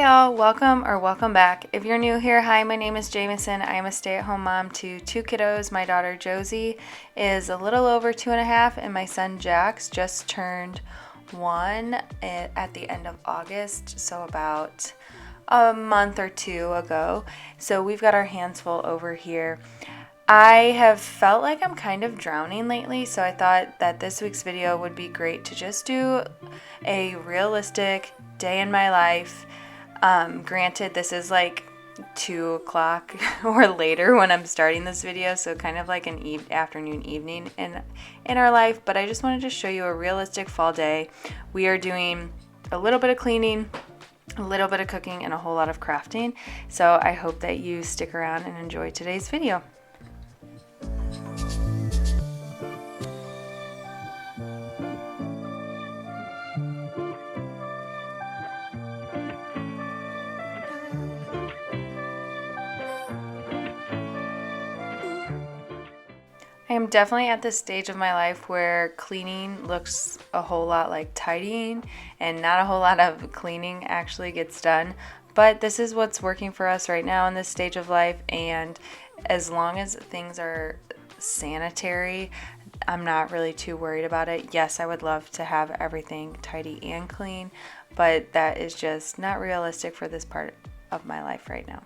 y'all, welcome back. If you're new here, hi, my name is Jamison. I am a stay-at-home mom to 2 kiddos. My daughter Josie is a little over 2.5, and my son Jax just turned 1 at the end of August, so about a month or 2 ago. So we've got our hands full over here. I have felt like I'm kind of drowning lately, so I thought that this week's video would be great to just do a realistic day in my life. Granted, this is like 2 o'clock or later when I'm starting this video, so kind of like an afternoon, evening in our life, but I just wanted to show you a realistic fall day. We are doing a little bit of cleaning, a little bit of cooking, and a whole lot of crafting, so I hope that you stick around and enjoy today's video. I am definitely at this stage of my life where cleaning looks a whole lot like tidying, and not a whole lot of cleaning actually gets done. But this is what's working for us right now in this stage of life, and as long as things are sanitary, I'm not really too worried about it. Yes, I would love to have everything tidy and clean, but that is just not realistic for this part of my life right now.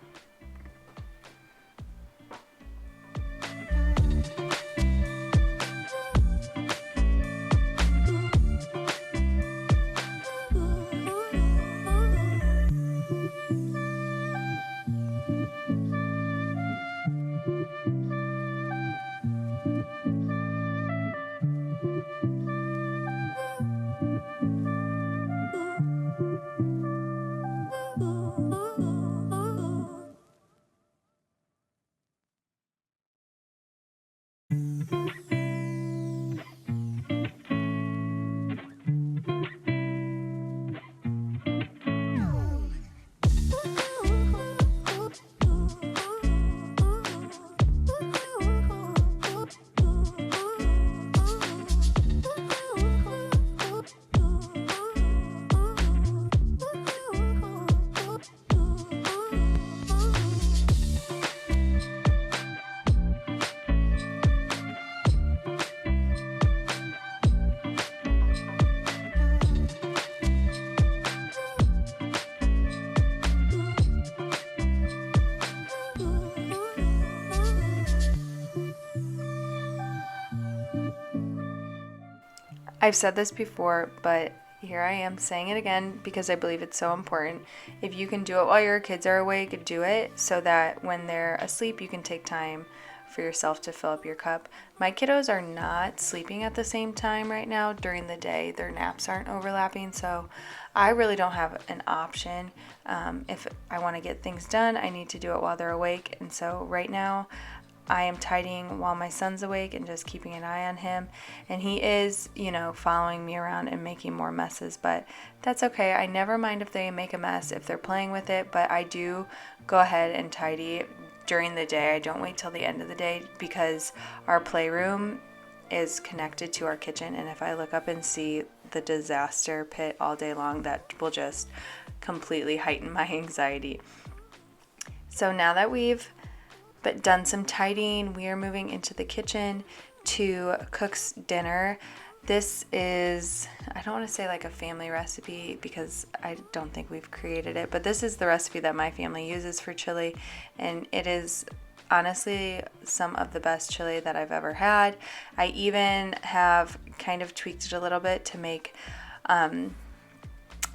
I've said this before, but here I am saying it again because I believe it's so important. If you can do it while your kids are awake, do it so that when they're asleep, you can take time for yourself to fill up your cup. My kiddos are not sleeping at the same time right now during the day. Their naps aren't overlapping, so I really don't have an option. If I want to get things done, I need to do it while they're awake, and so right now, I am tidying while my son's awake and just keeping an eye on him. And he is, following me around and making more messes, but that's okay. I never mind if they make a mess, if they're playing with it, but I do go ahead and tidy during the day. I don't wait till the end of the day because our playroom is connected to our kitchen, and if I look up and see the disaster pit all day long, that will just completely heighten my anxiety. So now that we've done some tidying, we are moving into the kitchen to cook's dinner. This is, I don't want to say like a family recipe because I don't think we've created it, but this is the recipe that my family uses for chili, and it is honestly some of the best chili that I've ever had. I even have kind of tweaked it a little bit to make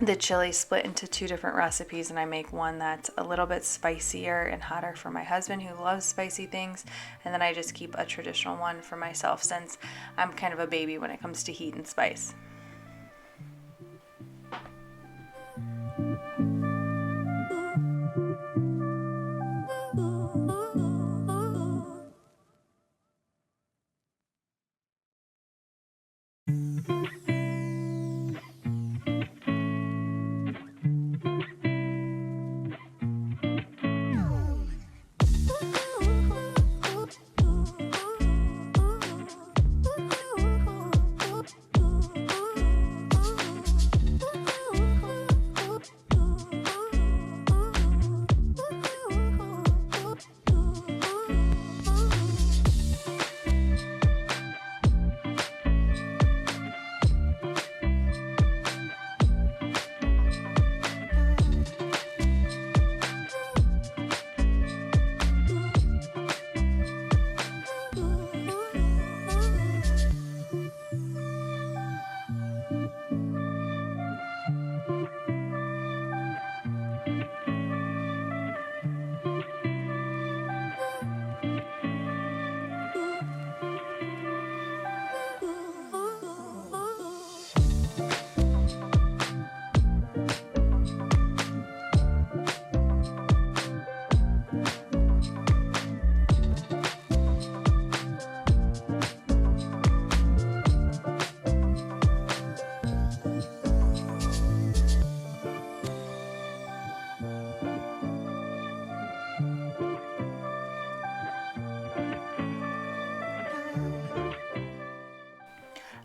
the chili split into 2 different recipes, and I make one that's a little bit spicier and hotter for my husband who loves spicy things, and then I just keep a traditional one for myself since I'm kind of a baby when it comes to heat and spice.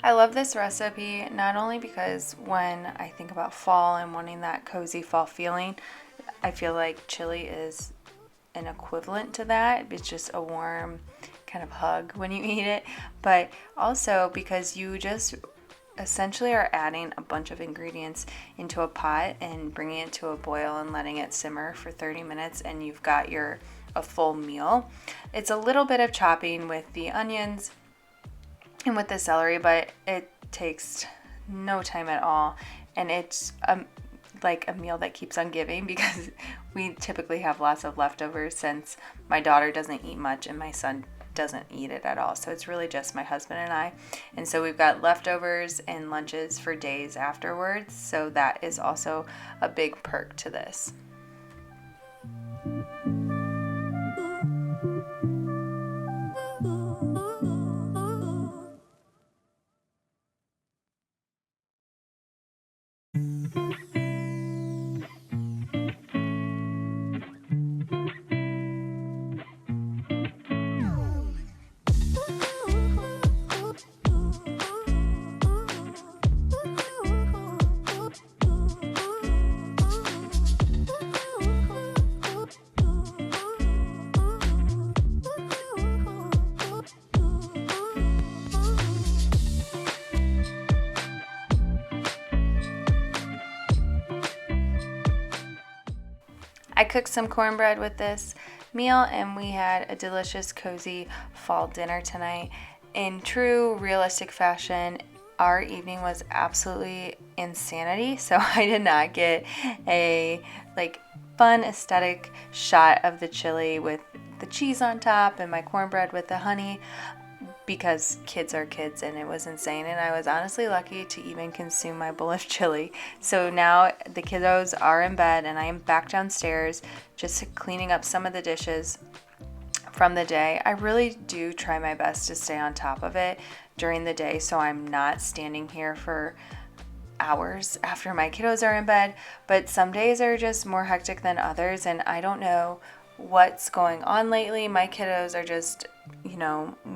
I love this recipe not only because when I think about fall and wanting that cozy fall feeling, I feel like chili is an equivalent to that. It's just a warm kind of hug when you eat it, but also because you just essentially are adding a bunch of ingredients into a pot and bringing it to a boil and letting it simmer for 30 minutes, and you've got a full meal. It's a little bit of chopping with the onions and with the celery, but it takes no time at all, and it's like a meal that keeps on giving because we typically have lots of leftovers since my daughter doesn't eat much and my son doesn't eat it at all. So it's really just my husband and I. And so we've got leftovers and lunches for days afterwards. So that is also a big perk to this. I cooked some cornbread with this meal, and we had a delicious, cozy fall dinner tonight. In true realistic fashion, our evening was absolutely insanity, so I did not get a fun aesthetic shot of the chili with the cheese on top and my cornbread with the honey, because kids are kids and it was insane, and I was honestly lucky to even consume my bowl of chili. So now the kiddos are in bed and I am back downstairs just cleaning up some of the dishes from the day. I really do try my best to stay on top of it during the day so I'm not standing here for hours after my kiddos are in bed, but some days are just more hectic than others, and I don't know what's going on lately. My kiddos are just,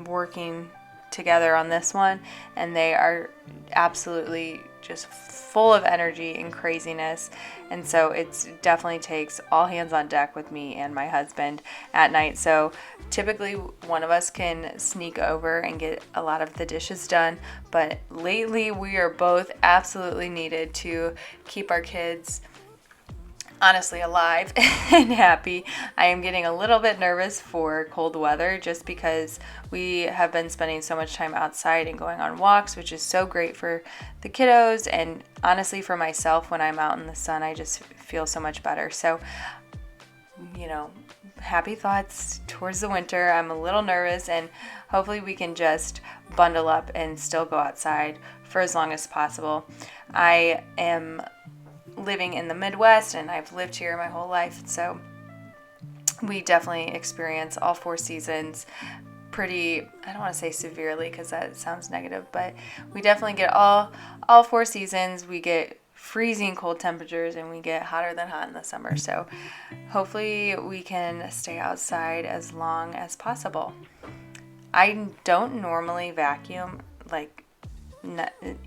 working together on this one, and they are absolutely just full of energy and craziness, and so it definitely takes all hands on deck with me and my husband at night. So typically one of us can sneak over and get a lot of the dishes done, but lately we are both absolutely needed to keep our kids honestly alive and happy. I am getting a little bit nervous for cold weather just because we have been spending so much time outside and going on walks, which is so great for the kiddos, and honestly for myself. When I'm out in the sun, I just feel so much better. So, happy thoughts towards the winter. I'm a little nervous, and hopefully we can just bundle up and still go outside for as long as possible. I am living in the Midwest, and I've lived here my whole life, so we definitely experience all four seasons pretty, I don't want to say severely because that sounds negative, but we definitely get all four seasons. We get freezing cold temperatures and we get hotter than hot in the summer, so hopefully we can stay outside as long as possible. I don't normally vacuum,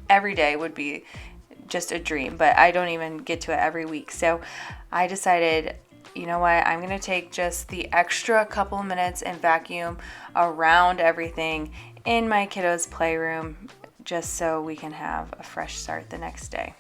every day would be just a dream, but I don't even get to it every week. So I decided, you know what, I'm going to take just the extra couple of minutes and vacuum around everything in my kiddos' playroom just so we can have a fresh start the next day.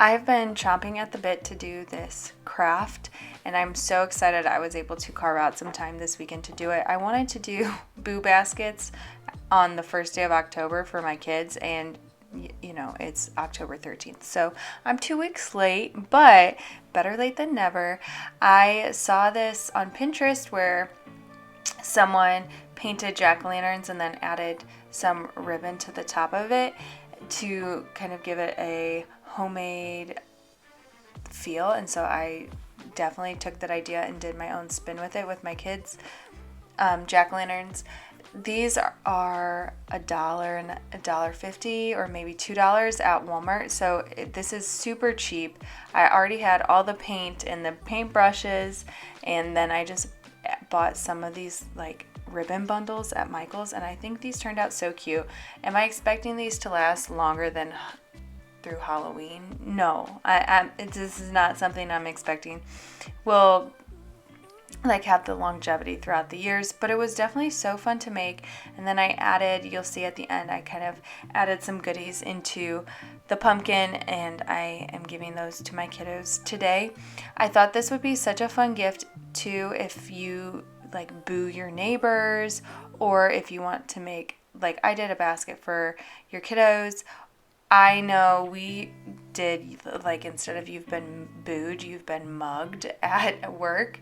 I've been chomping at the bit to do this craft, and I'm so excited I was able to carve out some time this weekend to do it. I wanted to do boo baskets on the first day of October for my kids, and you know, it's October 13th. So I'm 2 weeks late, but better late than never. I saw this on Pinterest where someone painted jack-o'-lanterns and then added some ribbon to the top of it to kind of give it a homemade feel. And so I definitely took that idea and did my own spin with it with my kids. Jack-o'-lanterns, these are $1 and $1.50 or maybe $2 at Walmart. So this is super cheap. I already had all the paint and the paint brushes, and then I just bought some of these like ribbon bundles at Michael's, and I think these turned out so cute. Am I expecting these to last longer than through Halloween? No, this is not something I'm expecting will like have the longevity throughout the years, but it was definitely so fun to make. And then I added, you'll see at the end, I kind of added some goodies into the pumpkin, and I am giving those to my kiddos today. I thought this would be such a fun gift too if you like boo your neighbors, or if you want to make, like I did, a basket for your kiddos. I know we did, like, instead of you've been booed, you've been mugged at work.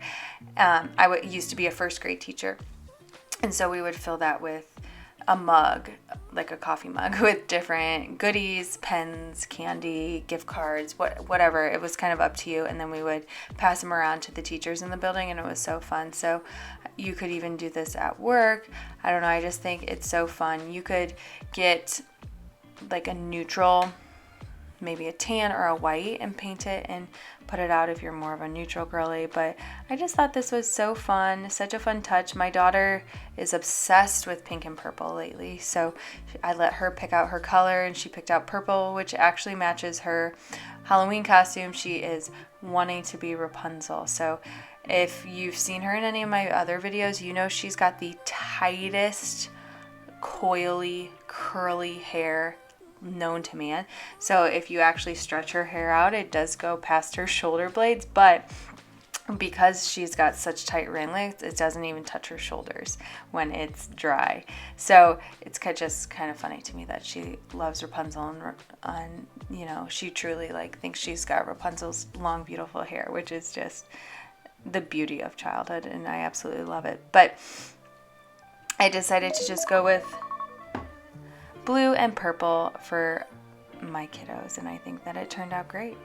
I used to be a first grade teacher, and so we would fill that with a mug, like a coffee mug with different goodies, pens, candy, gift cards, whatever. It was kind of up to you, and then we would pass them around to the teachers in the building, and it was so fun. So you could even do this at work. I don't know, I just think it's so fun. You could get like a neutral, maybe a tan or a white, and paint it and put it out if you're more of a neutral girly. But I just thought this was so fun, such a fun touch. My daughter is obsessed with pink and purple lately, so I let her pick out her color, and she picked out purple, which actually matches her Halloween costume. She is wanting to be Rapunzel. So if you've seen her in any of my other videos, you know she's got the tightest, coily, curly hair known to man. So if you actually stretch her hair out, it does go past her shoulder blades, but because she's got such tight ringlets, it doesn't even touch her shoulders when it's dry. So it's just kind of funny to me that she loves Rapunzel, and you know, she truly like thinks she's got Rapunzel's long, beautiful hair, which is just the beauty of childhood, and I absolutely love it. But I decided to just go with blue and purple for my kiddos, and I think that it turned out great.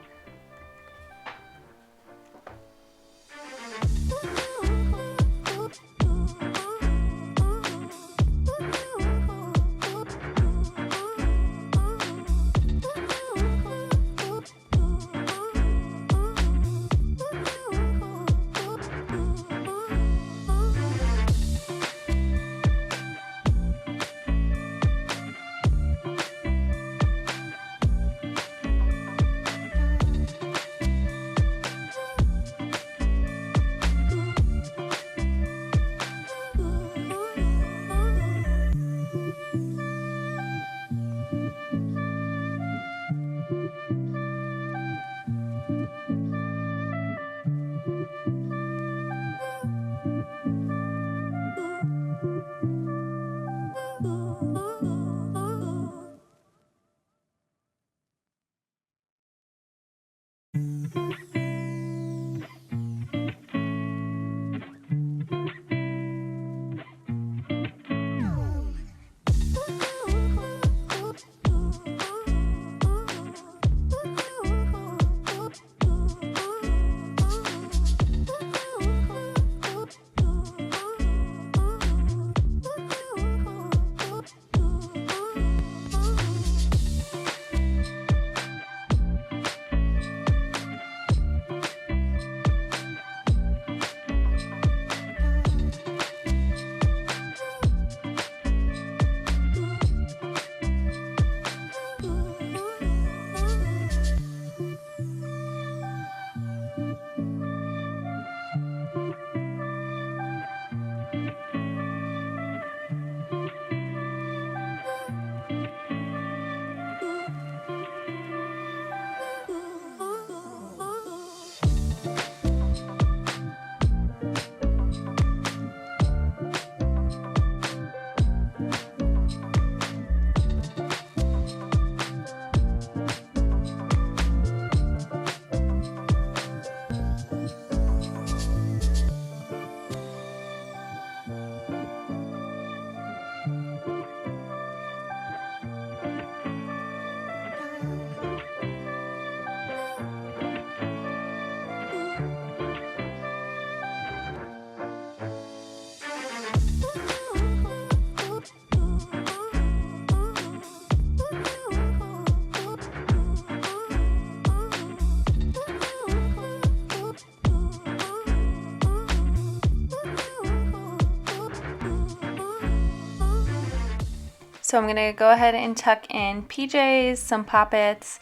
So I'm gonna go ahead and tuck in PJs, some poppets,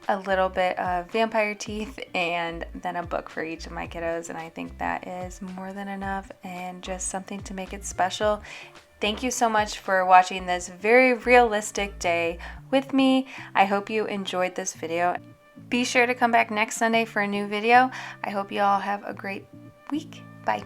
a little bit of vampire teeth, and then a book for each of my kiddos, and I think that is more than enough and just something to make it special. Thank you so much for watching this very realistic day with me. I hope you enjoyed this video. Be sure to come back next Sunday for a new video. I hope you all have a great week. Bye.